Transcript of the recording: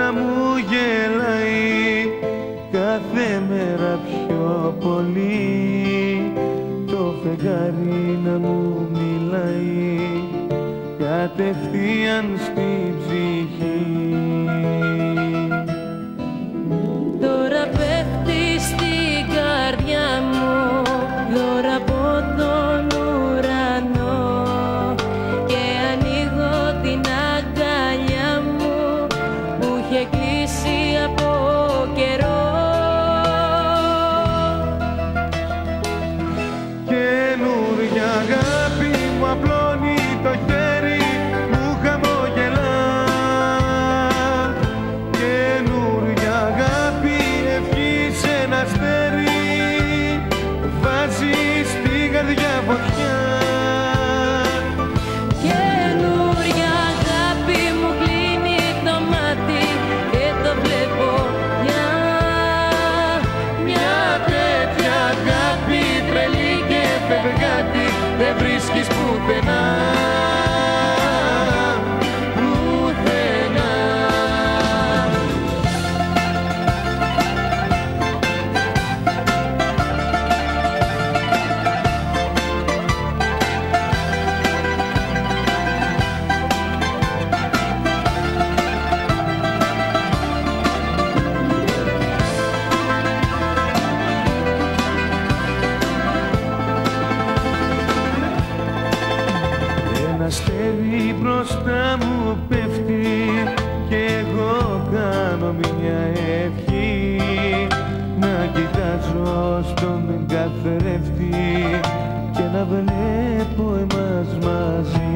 να μου γελάει κάθε μέρα πιο πολύ, το φεγγάρι να μου μιλάει κατευθείαν στην ψυχή. Τώρα πέφτει στην καρδιά μου δώρα από τον ουρανό και ανοίγω την αγκαλιά μου που είχε κλείσει από καιρό. Καινούρια αγάπη μου απλώνει το χέρι, μου χαμογελά. Καινούρια αγάπη ευχή σε ένα αστέρι, βάζει στη καρδιά φωτιά. Καινούρια αγάπη μου κλείνει το μάτι και το βλέπω μια Τέτοια αγάπη τρελή και φευγάτη δεν βρίσκεις πουθενά. Πουθενά. Ένα αστέρι μπροστά μου πέφτει και εγώ κάνω μια ευχή να κοιτάζω στον καθρέφτη και να βλέπω εμάς μαζί.